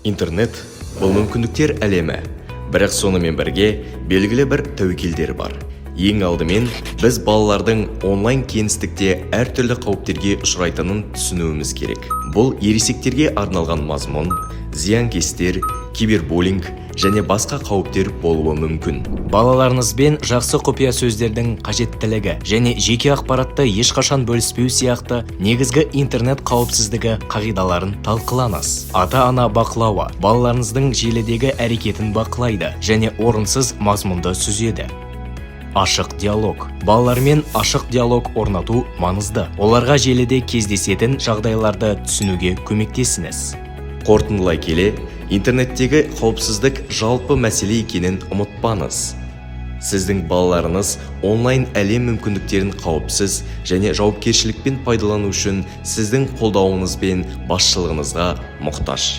Интернет бұл мүмкіндіктер әлемі, бірақ сонымен бірге белгілі бір тәуекелдері бар. Ең алдымен біз балалардың онлайн кеңістікте әртүрлі қауіптерге ұшырайтынын түсінуіміз керек. Бұл ересектерге арналған мазмұн, зиянкестер, кибербуллинг және басқа қауіптер болуы мүмкін. Балаларыңызбен жақсы құпия сөздердің қажеттілігі және жеке ақпаратты ешқашан бөліспеу сияқты негізгі интернет қауіпсіздігі қағидаларын талқылаңыз. Ата-ана бақылауы балаларыңыздың желідегі әрекетін бақылайды және орынсыз мазмұнды сүзеді. Ашық диалог. Балалармен ашық диалог орнату маңызды. Оларға желіде кездесетін жағдайларды түсінуге көмектесіңіз. Қорытындылай келе, интернеттегі қауіпсіздік жалпы мәселе екенін ұмытпаңыз. Сіздің балаларыңыз онлайн әлем мүмкіндіктерін қауіпсіз және жауапкершілікпен пайдалану үшін сіздің қолдауыңыз бен басшылығыңызға мұқтаж.